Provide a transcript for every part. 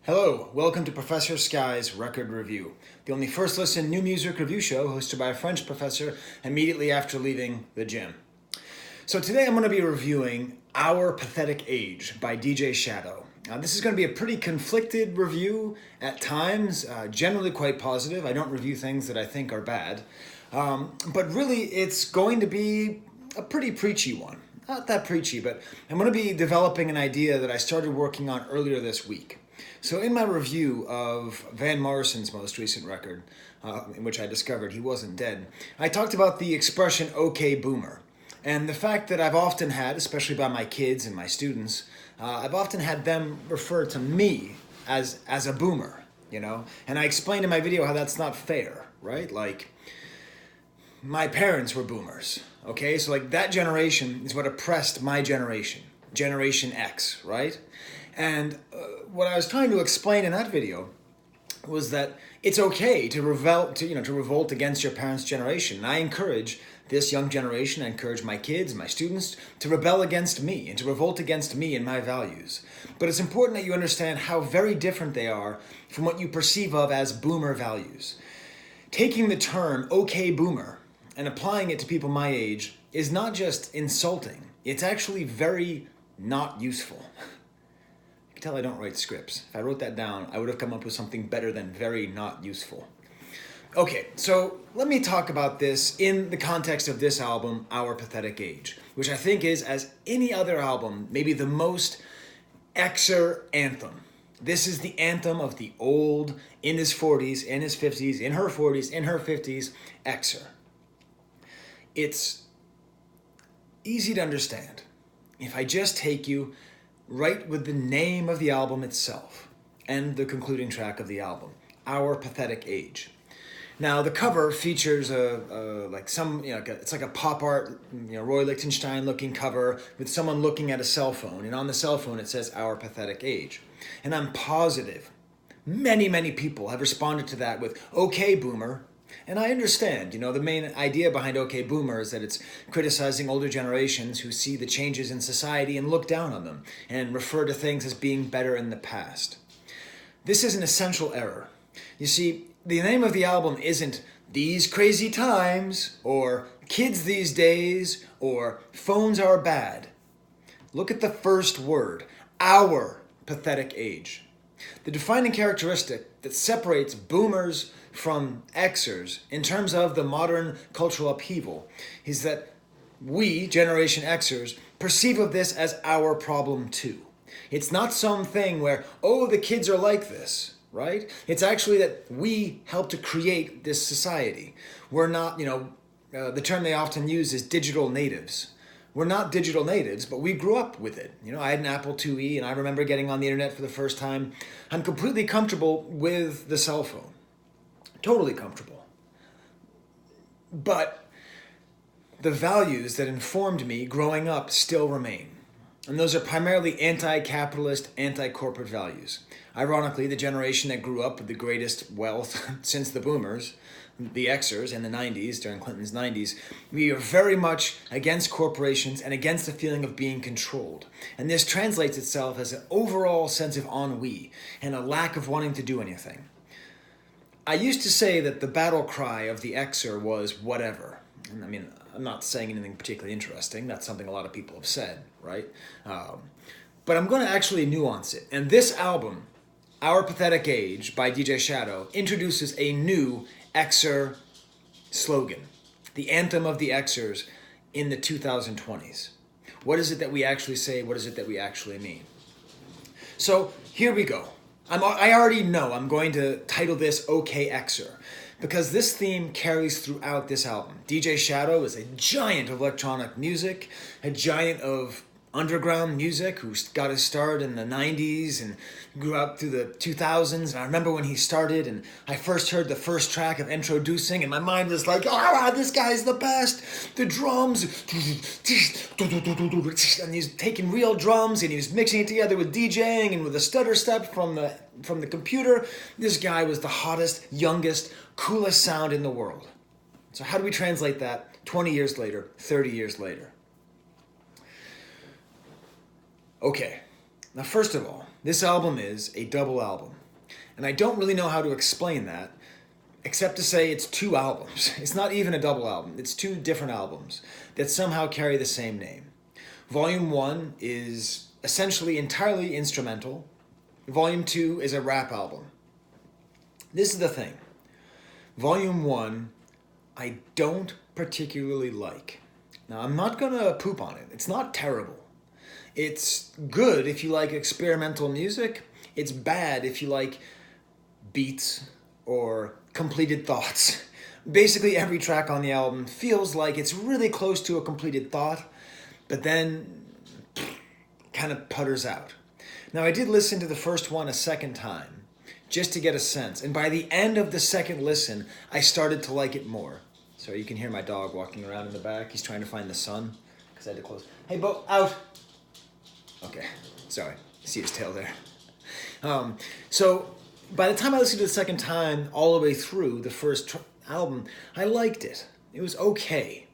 Hello, welcome to Professor Skye's Record Review, the only first listen new music review show hosted by a French professor immediately after leaving the gym. So today I'm going to be reviewing Our Pathetic Age by DJ Shadow. This is going to be a pretty conflicted review at times, generally quite positive. I don't review things that I think are bad, but really it's going to be a pretty preachy one. Not that preachy, but I'm going to be developing an idea that I started working on earlier this week. So in my review of Van Morrison's most recent record, in which I discovered he wasn't dead, I talked about the expression "okay boomer," and the fact that I've often had, especially by my kids and my students, I've often had them refer to me as a boomer, and I explained in my video how that's not fair, right? Like, my parents were boomers, okay? So like that generation is what oppressed my generation, Generation X, right? And what I was trying to explain in that video was that it's okay to revolt against your parents' generation. And I encourage this young generation, I encourage my kids, my students, to rebel against me and to revolt against me and my values. But it's important that you understand how very different they are from what you perceive of as boomer values. Taking the term "okay boomer" and applying it to people my age is not just insulting, it's actually very not useful. You can tell I don't write scripts. If I wrote that down, I would have come up with something better than very not useful. Okay, so let me talk about this in the context of this album, Our Pathetic Age, which I think is, as any other album, maybe the most Xer anthem. This is the anthem of the old, in his 40s, in his 50s, in her 40s, in her 50s, Xer. It's easy to understand if I just take you right with the name of the album itself and the concluding track of the album, Our Pathetic Age. Now the cover features it's like a pop art, Roy Lichtenstein looking cover with someone looking at a cell phone, and on the cell phone it says Our Pathetic Age. And I'm positive many people have responded to that with "okay boomer." And I understand, the main idea behind "okay boomer" is that it's criticizing older generations who see the changes in society and look down on them and refer to things as being better in the past. This is an essential error. You see, the name of the album isn't "These Crazy Times" or "Kids These Days" or "Phones Are Bad." Look at the first word, Our Pathetic Age. The defining characteristic that separates boomers from Xers in terms of the modern cultural upheaval is that we, Generation Xers, perceive of this as our problem too. It's not something where, the kids are like this, right? It's actually that we helped to create this society. We're not, the term they often use is digital natives. We're not digital natives, but we grew up with it. I had an Apple IIe, and I remember getting on the internet for the first time. I'm completely comfortable with the cell phone. Totally comfortable. But the values that informed me growing up still remain. And those are primarily anti-capitalist, anti-corporate values. Ironically, the generation that grew up with the greatest wealth since the boomers, the Xers in the 90s, during Clinton's 90s, we are very much against corporations and against the feeling of being controlled. And this translates itself as an overall sense of ennui and a lack of wanting to do anything. I used to say that the battle cry of the Xer was whatever. And I'm not saying anything particularly interesting. That's something a lot of people have said, right? But I'm going to actually nuance it. And this album, Our Pathetic Age by DJ Shadow, introduces a new Xer slogan, the anthem of the Xers in the 2020s. What is it that we actually say? What is it that we actually mean? So here we go. I already know I'm going to title this "Okay Xer" because this theme carries throughout this album. DJ Shadow is a giant of electronic music, a giant of underground music who got his start in the 90s and grew up through the 2000s. And I remember when he started and I first heard the first track of Introducing and my mind was like, this guy's the best. The drums, and he's taking real drums and he was mixing it together with DJing and with a stutter step from the computer. This guy was the hottest, youngest, coolest sound in the world. So how do we translate that 20 years later, 30 years later? Okay, now first of all, This album is a double album. And I don't really know how to explain that, except to say it's two albums. It's not even a double album. It's two different albums that somehow carry the same name. Volume 1 is essentially entirely instrumental. Volume 2 is a rap album. This is the thing. Volume 1, I don't particularly like. Now, I'm not going to poop on it. It's not terrible. It's good if you like experimental music. It's bad if you like beats or completed thoughts. Basically, every track on the album feels like it's really close to a completed thought, but then kind of putters out. Now, I did listen to the first one a second time, just to get a sense. And by the end of the second listen, I started to like it more. So you can hear my dog walking around in the back. He's trying to find the sun, because I had to close. Hey, Bo, out! Okay, sorry. See his tail there. So by the time I listened to it the second time, all the way through the first album, I liked it. It was okay.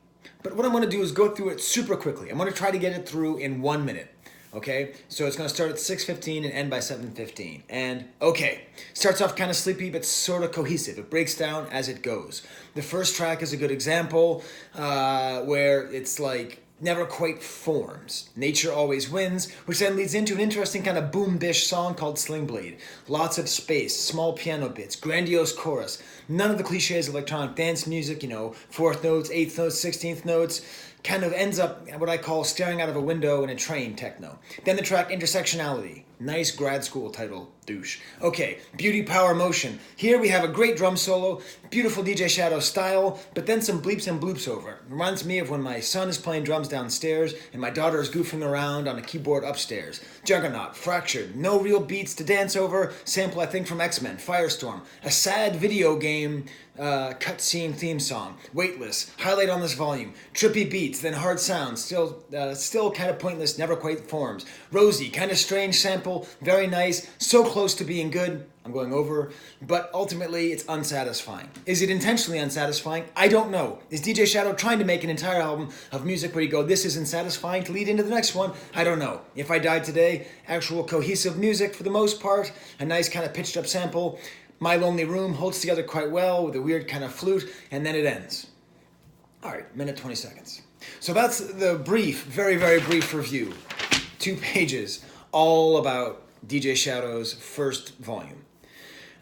But what I'm going to do is go through it super quickly. I'm going to try to get it through in 1 minute. Okay, so it's going to start at 6:15 and end by 7:15. And okay, starts off kind of sleepy, but sort of cohesive. It breaks down as it goes. The first track is a good example where it's like never quite forms. Nature always wins, which then leads into an interesting kind of boom-bish song called Sling Blade. Lots of space, small piano bits, grandiose chorus. None of the cliches of electronic dance music, fourth notes, eighth notes, 16th notes. Kind of ends up what I call staring out of a window in a train techno. Then the track Intersectionality. Nice grad school title, douche. Okay, Beauty, Power, Motion. Here we have a great drum solo, beautiful DJ Shadow style, but then some bleeps and bloops over it. Reminds me of when my son is playing drums downstairs and my daughter is goofing around on a keyboard upstairs. Juggernaut, Fractured, no real beats to dance over, sample I think from X-Men, Firestorm. A sad video game cutscene theme song, Weightless, highlight on this volume, trippy beats, then hard sounds, still kind of pointless, never quite forms. Rosie, kind of strange sample, very nice, so close to being good, I'm going over, but ultimately it's unsatisfying. Is it intentionally unsatisfying? I don't know. Is DJ Shadow trying to make an entire album of music where you go, this isn't satisfying to lead into the next one? I don't know. If I Died Today, actual cohesive music for the most part, a nice kind of pitched up sample. My Lonely Room holds together quite well with a weird kind of flute, and then it ends. All right, minute 20 seconds. So that's the brief, very, very brief review. 2 pages, all about DJ Shadow's first volume.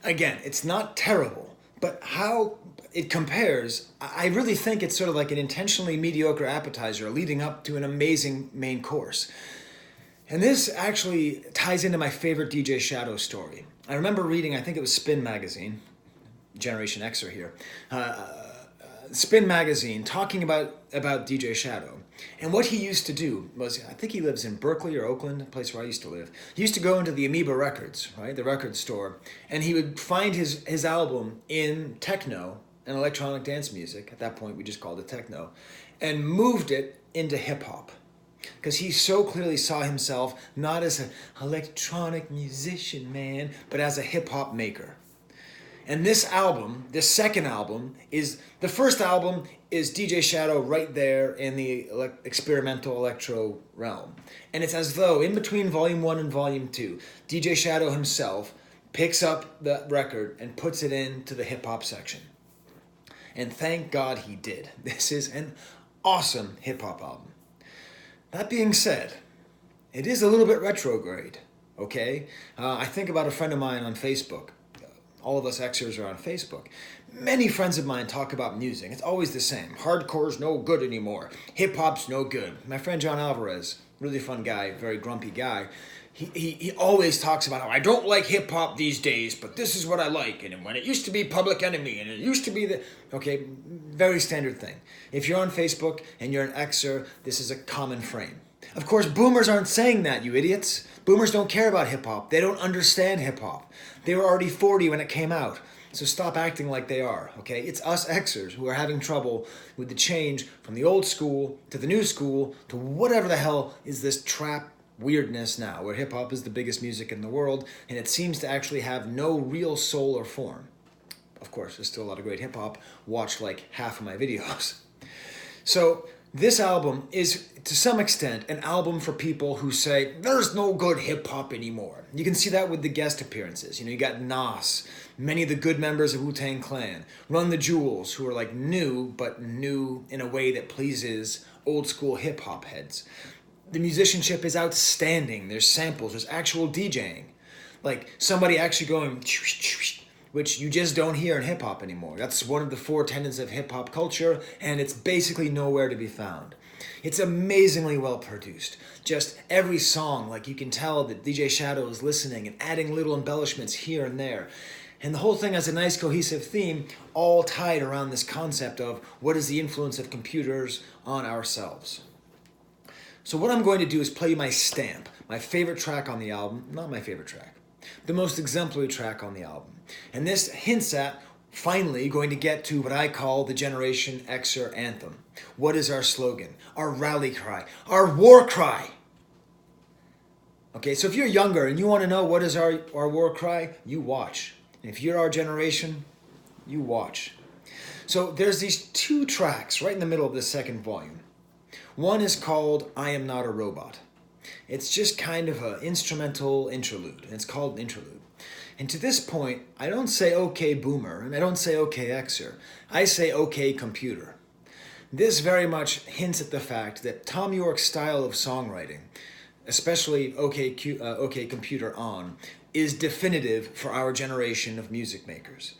Again, it's not terrible, but how it compares, I really think it's sort of like an intentionally mediocre appetizer leading up to an amazing main course. And this actually ties into my favorite DJ Shadow story. I remember reading, I think it was Spin Magazine, Generation Xer here, Spin Magazine talking about DJ Shadow. And what he used to do was, I think he lives in Berkeley or Oakland, a place where I used to live. He used to go into the Amoeba Records, right, the record store, and he would find his album in techno and electronic dance music. At that point, we just called it techno, and moved it into hip-hop. Because he so clearly saw himself not as an electronic musician, man, but as a hip-hop maker. And this album, this second album, the first album is DJ Shadow right there in the experimental electro realm. And it's as though in between Volume 1 and Volume 2, DJ Shadow himself picks up the record and puts it into the hip-hop section. And thank God he did. This is an awesome hip-hop album. That being said, it is a little bit retrograde, okay? I think about a friend of mine on Facebook. All of us Xers are on Facebook. Many friends of mine talk about music. It's always the same. Hardcore's no good anymore. Hip-hop's no good. My friend John Alvarez, really fun guy, very grumpy guy, he always talks about how I don't like hip-hop these days, but this is what I like. And when it used to be Public Enemy, and it used to be the... Okay, very standard thing. If you're on Facebook and you're an Xer, this is a common frame. Of course, boomers aren't saying that, you idiots. Boomers don't care about hip-hop. They don't understand hip-hop. They were already 40 when it came out. So stop acting like they are, okay? It's us Xers who are having trouble with the change from the old school to the new school to whatever the hell is this trap weirdness now, where hip-hop is the biggest music in the world, and it seems to actually have no real soul or form. Of course, there's still a lot of great hip-hop. Watch like half of my videos. So This album is, to some extent, an album for people who say, there's no good hip-hop anymore. You can see that with the guest appearances. You got Nas, many of the good members of Wu-Tang Clan, Run the Jewels, who are like new, but new in a way that pleases old-school hip-hop heads. The musicianship is outstanding. There's samples, there's actual DJing. Like somebody actually going, which you just don't hear in hip-hop anymore. That's one of the four tenets of hip-hop culture, and it's basically nowhere to be found. It's amazingly well produced. Just every song, like you can tell that DJ Shadow is listening and adding little embellishments here and there. And the whole thing has a nice cohesive theme, all tied around this concept of what is the influence of computers on ourselves. So what I'm going to do is play you my stamp, my favorite track on the album, not my favorite track, the most exemplary track on the album. And this hints at, finally, going to get to what I call the Generation Xer anthem. What is our slogan? Our rally cry? Our war cry? Okay, so if you're younger and you want to know what is our war cry, you watch. And if you're our generation, you watch. So there's these two tracks right in the middle of the second volume. One is called I Am Not a Robot. It's just kind of an instrumental interlude, and it's called an interlude. And to this point, I don't say okay boomer, and I don't say okay Xer. I say okay computer. This very much hints at the fact that Tom York's style of songwriting, especially okay computer on, is definitive for our generation of music makers.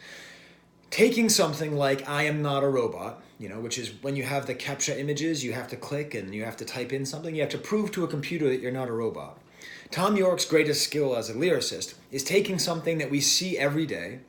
Taking something like I Am Not a Robot, which is when you have the CAPTCHA images, you have to click and you have to type in something, you have to prove to a computer that you're not a robot. Tom York's greatest skill as a lyricist is taking something that we see every day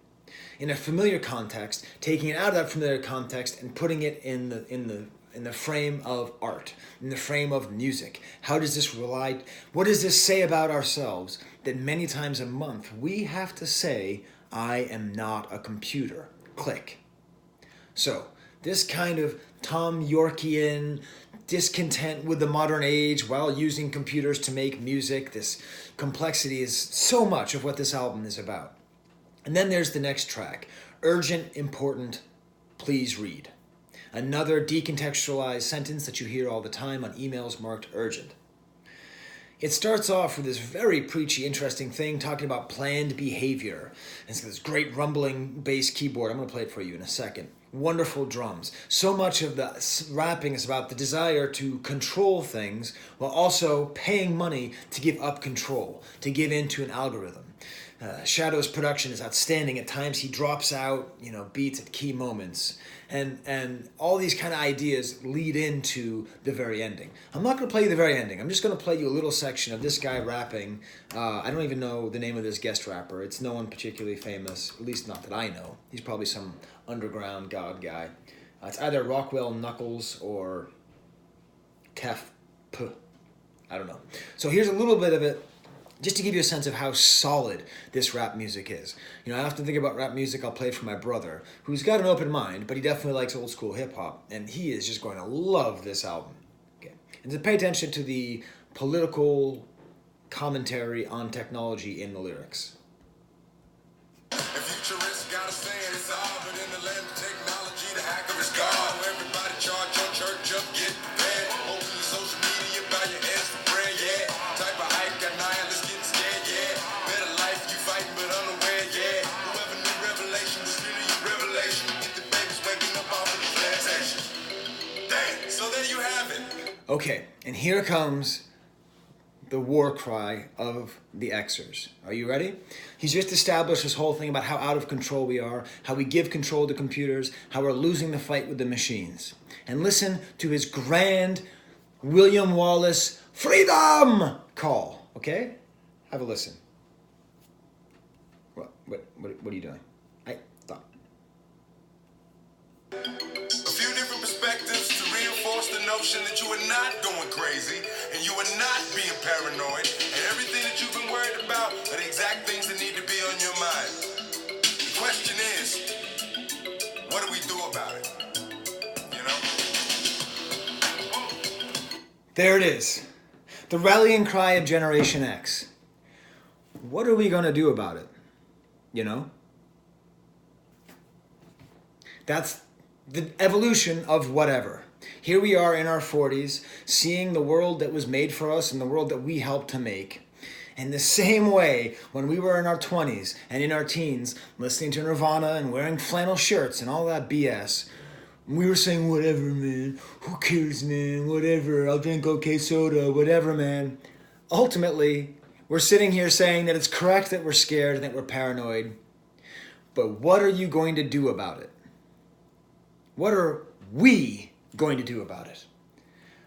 in a familiar context, taking it out of that familiar context and putting it in the frame of art, in the frame of music. What does this say about ourselves that many times a month we have to say, I am not a computer. Click. So, this kind of Tom Yorkian discontent with the modern age while using computers to make music, this complexity is so much of what this album is about. And then there's the next track, Urgent, Important, Please Read. Another decontextualized sentence that you hear all the time on emails marked urgent. It starts off with this very preachy, interesting thing, talking about planned behavior. And it's this great rumbling bass keyboard. I'm going to play it for you in a second. Wonderful drums. So much of the rapping is about the desire to control things while also paying money to give up control, to give in to an algorithm. Shadow's production is outstanding. At times he drops out, beats at key moments. And all these kind of ideas lead into the very ending. I'm not going to play you the very ending. I'm just going to play you a little section of this guy rapping. I don't even know the name of this guest rapper. It's no one particularly famous, at least not that I know. He's probably some underground god guy. It's either Rockwell Knuckles or Tef P. I don't know. So here's a little bit of it, just to give you a sense of how solid this rap music is. I often think about rap music, I'll play it for my brother, who's got an open mind, but he definitely likes old school hip hop, and he is just going to love this album. Okay. And to pay attention to the political commentary on technology in the lyrics. Okay, and here comes the war cry of the Xers. Are you ready? He's just established this whole thing about how out of control we are, how we give control to computers, how we're losing the fight with the machines. And listen to his grand William Wallace freedom call, okay? Have a listen. What are you doing? Stop. A few different perspectives to reinforce the notion that you are not going crazy and you are not being paranoid, and everything that you've been worried about are the exact things that need to be on your mind. The question is, what do we do about it? There it is. The rallying cry of Generation X. What are we going to do about it? That's the evolution of whatever. Here we are in our 40s, seeing the world that was made for us and the world that we helped to make. In the same way, when we were in our 20s and in our teens, listening to Nirvana and wearing flannel shirts and all that BS, we were saying, whatever, man, who cares, man, whatever, I'll drink okay soda, whatever, man. Ultimately, we're sitting here saying that it's correct that we're scared and that we're paranoid, but what are you going to do about it? What are we going to do about it?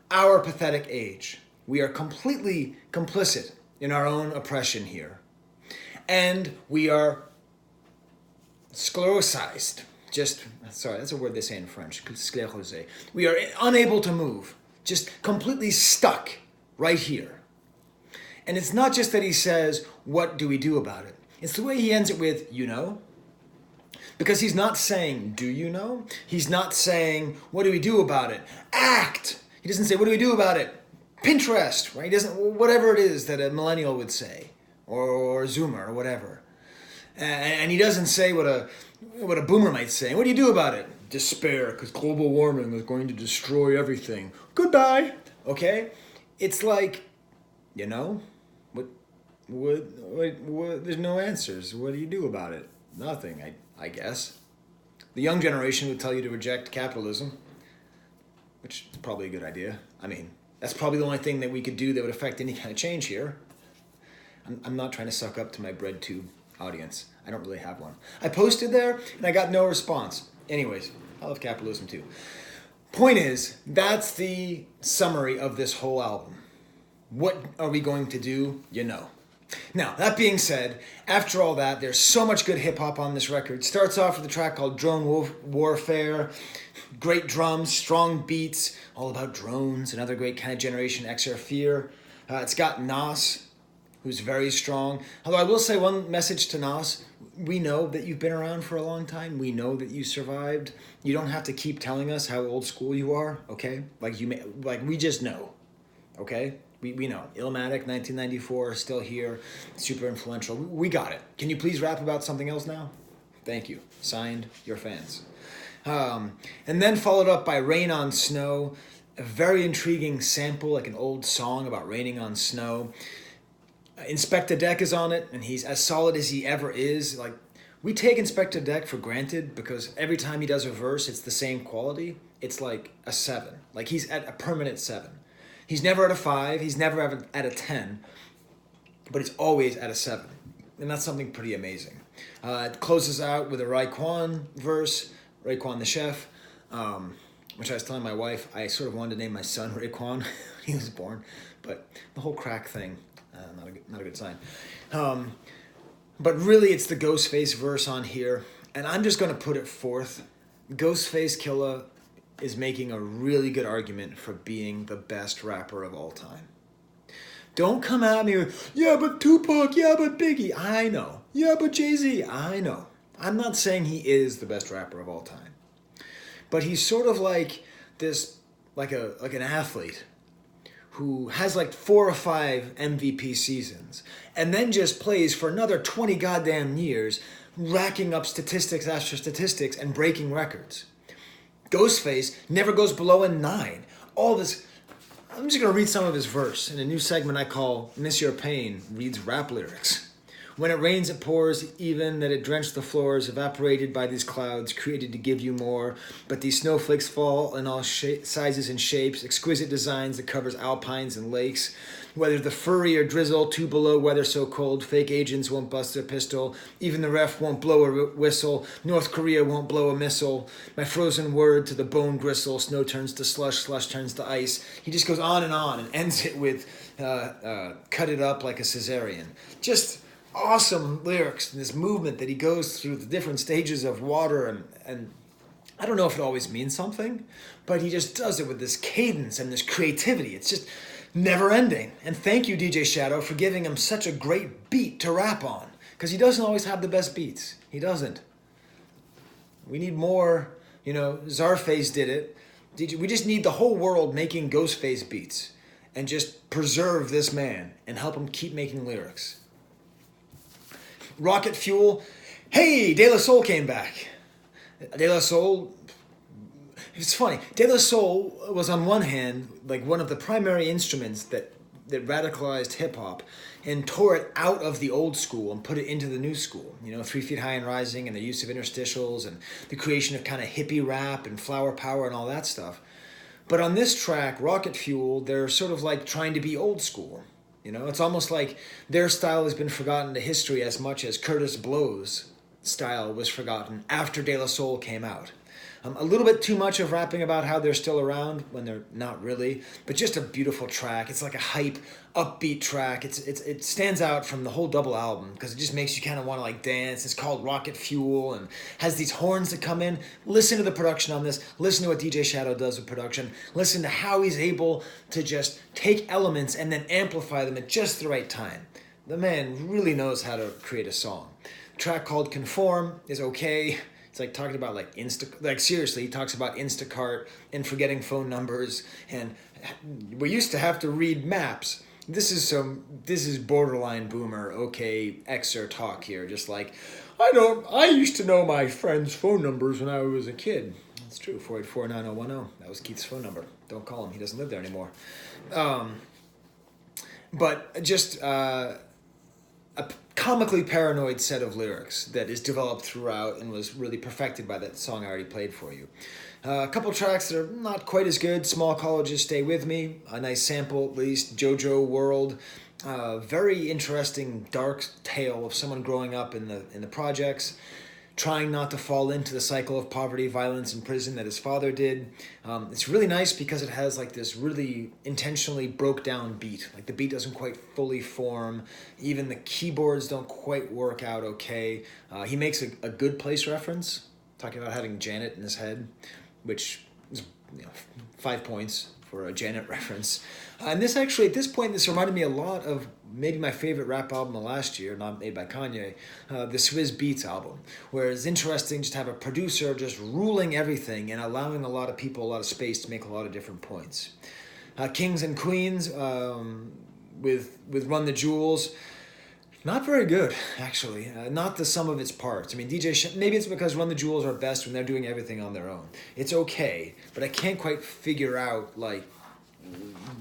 Our pathetic age. We are completely complicit in our own oppression here. And we are sclerosized. That's a word they say in French, sclérosé. We are unable to move, just completely stuck right here. And it's not just that he says, what do we do about it? It's the way he ends it with, you know? Because he's not saying, do you know? He's not saying, what do we do about it? Act! He doesn't say, what do we do about it? Pinterest, right? He doesn't, whatever it is that a millennial would say, or a Zoomer, or whatever. And he doesn't say what a boomer might say. What do you do about it? Despair, because global warming is going to destroy everything. Goodbye. Okay? It's like, you know, what, there's no answers. What do you do about it? Nothing, I guess. The young generation would tell you to reject capitalism, which is probably a good idea. I mean, that's probably the only thing that we could do that would affect any kind of change here. I'm not trying to suck up to my bread tube audience. I don't really have one. I posted there and I got no response. Anyways, I love capitalism too. Point is, that's the summary of this whole album. What are we going to do? You know. Now, that being said, after all that, there's so much good hip-hop on this record. Starts off with a track called Drone Warfare. Great drums, strong beats, all about drones, another great kind of Generation X or Fear. It's got Nas, who's very strong. Although I will say one message to Nas, we know that you've been around for a long time. We know that you survived. You don't have to keep telling us how old school you are, okay? Like we just know, okay? We know. Illmatic, 1994, still here, super influential. We got it. Can you please rap about something else now? Thank you. Signed, your fans. And then followed up by Rain on Snow, a very intriguing sample, like an old song about raining on snow. Inspector Deck is on it, and he's as solid as he ever is. Like, we take Inspector Deck for granted because every time he does a verse, it's the same quality. It's like a 7. Like, he's at a permanent 7. He's never at a 5, he's never at a 10, but he's always at a 7. And that's something pretty amazing. It closes out with a Raekwon verse, Raekwon the Chef, which I was telling my wife, I sort of wanted to name my son Raekwon when he was born, but the whole crack thing, not a good sign. But really it's the Ghostface verse on here, and I'm just going to put it forth. Ghostface Killah is making a really good argument for being the best rapper of all time. Don't come at me with, yeah, but Tupac, yeah, but Biggie. I know. Yeah, but Jay-Z. I know. I'm not saying he is the best rapper of all time. But he's sort of like this, like an athlete who has like 4 or 5 MVP seasons and then just plays for another 20 goddamn years, racking up statistics after statistics and breaking records. Ghostface never goes below a 9. All this, I'm just going to read some of his verse in a new segment I call Miss Your Pain Reads Rap Lyrics. When it rains, it pours, even that it drenched the floors, evaporated by these clouds, created to give you more. But these snowflakes fall in all sizes and shapes, exquisite designs that covers alpines and lakes. Whether the furry or drizzle, 2 below, weather so cold, fake agents won't bust their pistol, even the ref won't blow a whistle, North Korea won't blow a missile. My frozen word to the bone gristle, snow turns to slush, slush turns to ice. He just goes on and ends it with cut it up like a cesarean. Just awesome lyrics and this movement that he goes through the different stages of water and I don't know if it always means something, but he just does it with this cadence and this creativity. It's just never ending. And thank you, DJ Shadow, for giving him such a great beat to rap on, because he doesn't always have the best beats. He doesn't. We need more, Czarface did it. We just need the whole world making Ghostface beats and just preserve this man and help him keep making lyrics. Rocket Fuel. Hey, De La Soul came back. De La Soul, It's funny. De La Soul was on one hand like one of the primary instruments that radicalized hip hop and tore it out of the old school and put it into the new school. 3 Feet High and Rising and the use of interstitials and the creation of kind of hippie rap and flower power and all that stuff. But on this track, Rocket Fuel, they're sort of like trying to be old school. It's almost like their style has been forgotten to history as much as Curtis Blow's style was forgotten after De La Soul came out. A little bit too much of rapping about how they're still around when they're not really, but just a beautiful track. It's like a hype, upbeat track. It stands out from the whole double album because it just makes you kind of want to like dance. It's called Rocket Fuel and has these horns that come in. Listen to the production on this. Listen to what DJ Shadow does with production. Listen to how he's able to just take elements and then amplify them at just the right time. The man really knows how to create a song. A track called Conform is okay. It's like talking about seriously, he talks about Instacart and forgetting phone numbers, and we used to have to read maps. This is borderline boomer, okay, Xer talk here, just like, I used to know my friends' phone numbers when I was a kid. It's true, 484-9010, that was Keith's phone number. Don't call him, he doesn't live there anymore. But just a comically paranoid set of lyrics that is developed throughout and was really perfected by that song I already played for you. A couple tracks that are not quite as good. Small Colleges, Stay With Me. A nice sample at least. JoJo World. Very interesting dark tale of someone growing up in the projects, trying not to fall into the cycle of poverty, violence, and prison that his father did. It's really nice because it has like this really intentionally broke down beat. Like the beat doesn't quite fully form. Even the keyboards don't quite work out okay. He makes a good place reference, talking about having Janet in his head, which is 5 points for a Janet reference. And this actually, at this point, this reminded me a lot of maybe my favorite rap album of last year, not made by Kanye, the Swizz Beatz album, where it's interesting just to have a producer just ruling everything and allowing a lot of people a lot of space to make a lot of different points. Kings and Queens with Run the Jewels, not very good, actually. Not the sum of its parts. I mean, maybe it's because Run the Jewels are best when they're doing everything on their own. It's okay, but I can't quite figure out like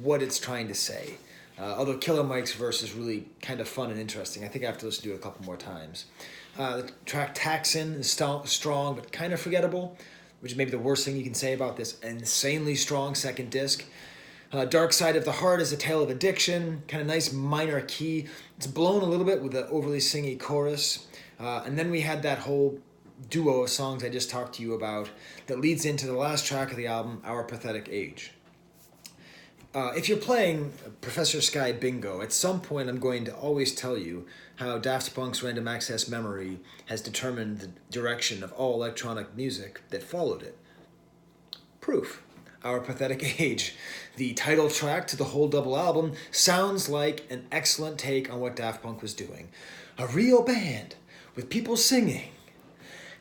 what it's trying to say. Although Killer Mike's verse is really kind of fun and interesting. I think I have to listen to it a couple more times. The track Taxin is strong but kind of forgettable, which is maybe the worst thing you can say about this insanely strong second disc. Dark Side of the Heart is a tale of addiction, kind of nice minor key. It's blown a little bit with the overly singy chorus. And then we had that whole duo of songs I just talked to you about that leads into the last track of the album, Our Pathetic Age. If you're playing Professor Skye Bingo, at some point I'm going to always tell you how Daft Punk's Random Access Memory has determined the direction of all electronic music that followed it. Proof. Our Pathetic Age, the title track to the whole double album, sounds like an excellent take on what Daft Punk was doing. A real band with people singing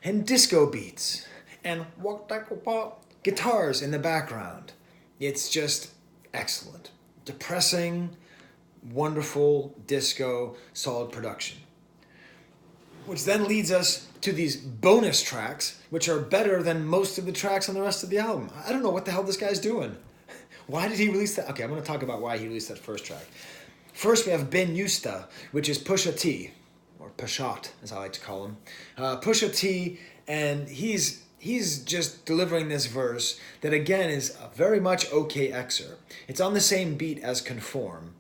and disco beats and guitars in the background. It's just excellent. Depressing, wonderful, disco, solid production. Which then leads us to these bonus tracks, which are better than most of the tracks on the rest of the album. I don't know what the hell this guy's doing. Why did he release that? Okay, I'm going to talk about why he released that first track. First, we have Ben Yusta, which is Pusha-T, or Pusha-t, as I like to call him. Pusha-T, and he's just delivering this verse that, again, is very much OK Xer. It's on the same beat as Conform,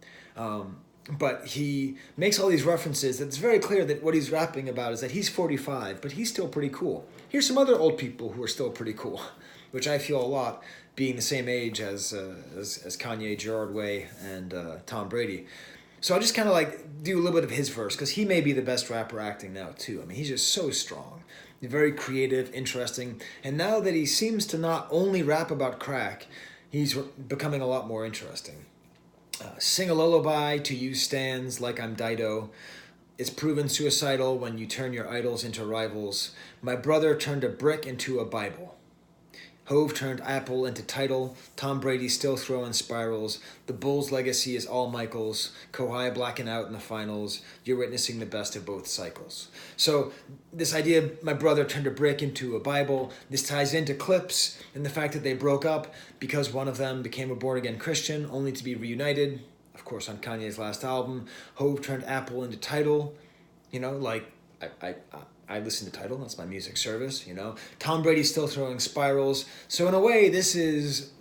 but he makes all these references that it's very clear that what he's rapping about is that he's 45, but he's still pretty cool. Here's some other old people who are still pretty cool, which I feel a lot, being the same age as Kanye, Gerard Way, and Tom Brady. So I'll just kind of like do a little bit of his verse, because he may be the best rapper acting now, too. I mean, he's just so strong. Very creative, interesting. And now that he seems to not only rap about crack, he's becoming a lot more interesting. Sing a lullaby to you stands like I'm Dido. It's proven suicidal when you turn your idols into rivals. My brother turned a brick into a Bible. Hove turned Apple into title. Tom Brady still throwing spirals. The Bulls' legacy is all Michaels. Kawhi blacking out in the finals. You're witnessing the best of both cycles. So this idea, my brother turned a brick into a Bible. This ties into Clips and the fact that they broke up because one of them became a born-again Christian, only to be reunited, of course, on Kanye's last album. Hove turned Apple into title. You know, like, I listen to Tidal, that's my music service, you know. Tom Brady's still throwing spirals. So in a way, this is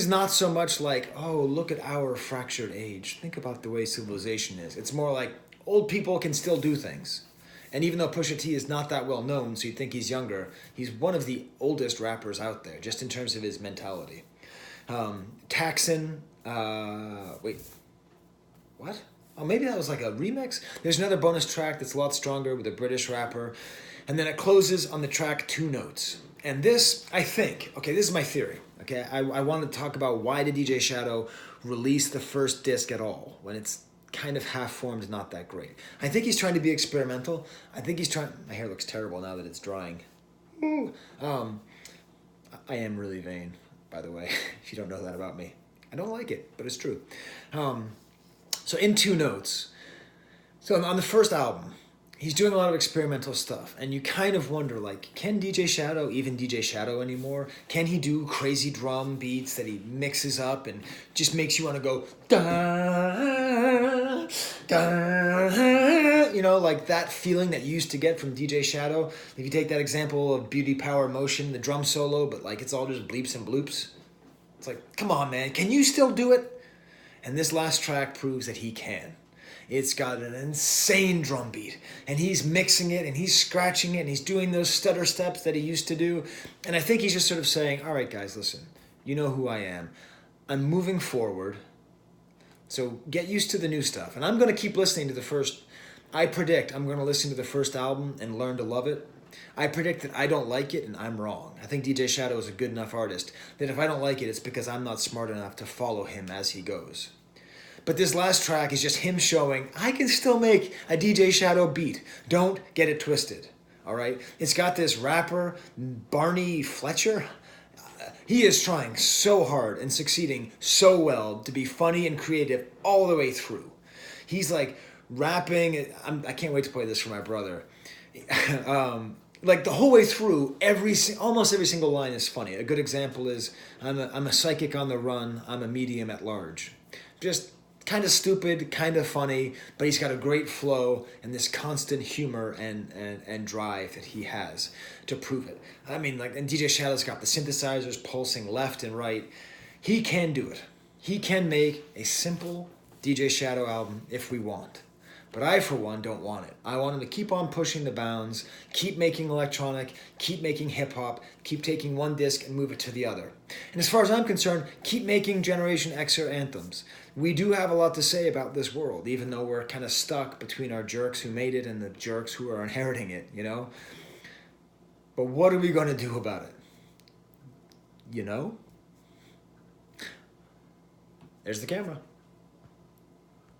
not so much like, oh, look at our fractured age. Think about the way civilization is. It's more like old people can still do things. And even though Pusha-T is not that well known, so you'd think he's younger, he's one of the oldest rappers out there, just in terms of his mentality. Taxon, wait, what? Oh, maybe that was like a remix? There's another bonus track that's a lot stronger with a British rapper. And then it closes on the track 2 notes. And this, I think, okay, this is my theory. Okay, I want to talk about why did DJ Shadow release the first disc at all when it's kind of half-formed, not that great. I think he's trying to be experimental. I think he's trying... My hair looks terrible now that it's drying. I am really vain, by the way, if you don't know that about me. I don't like it, but it's true. So in 2 notes, so on the first album, he's doing a lot of experimental stuff, and you kind of wonder, like, can DJ Shadow even DJ Shadow anymore? Can he do crazy drum beats that he mixes up and just makes you want to go, da, da, you know, like that feeling that you used to get from DJ Shadow? If you take that example of Beauty, Power, Motion, the drum solo, but like it's all just bleeps and bloops. It's like, come on, man, can you still do it? And this last track proves that he can. It's got an insane drum beat, and he's mixing it, and he's scratching it, and he's doing those stutter steps that he used to do. And I think he's just sort of saying, all right, guys, listen, you know who I am. I'm moving forward, so get used to the new stuff. And I'm going to keep listening to the first... I predict I'm going to listen to the first album and learn to love it. I predict that I don't like it, and I'm wrong. I think DJ Shadow is a good enough artist that if I don't like it, it's because I'm not smart enough to follow him as he goes. But this last track is just him showing, I can still make a DJ Shadow beat. Don't get it twisted, all right? It's got this rapper, Barney Fletcher. He is trying so hard and succeeding so well to be funny and creative all the way through. He's like rapping. I can't wait to play this for my brother. Like the whole way through, almost every single line is funny. A good example is, I'm a psychic on the run, I'm a medium at large. Just kind of stupid, kind of funny, but he's got a great flow and this constant humor and drive that he has to prove it. I mean, like, and DJ Shadow's got the synthesizers pulsing left and right. He can do it. He can make a simple DJ Shadow album if we want. But I, for one, don't want it. I want him to keep on pushing the bounds, keep making electronic, keep making hip-hop, keep taking one disc and move it to the other. And as far as I'm concerned, keep making Generation Xer anthems. We do have a lot to say about this world, even though we're kind of stuck between our jerks who made it and the jerks who are inheriting it, you know? But what are we going to do about it? You know? There's the camera.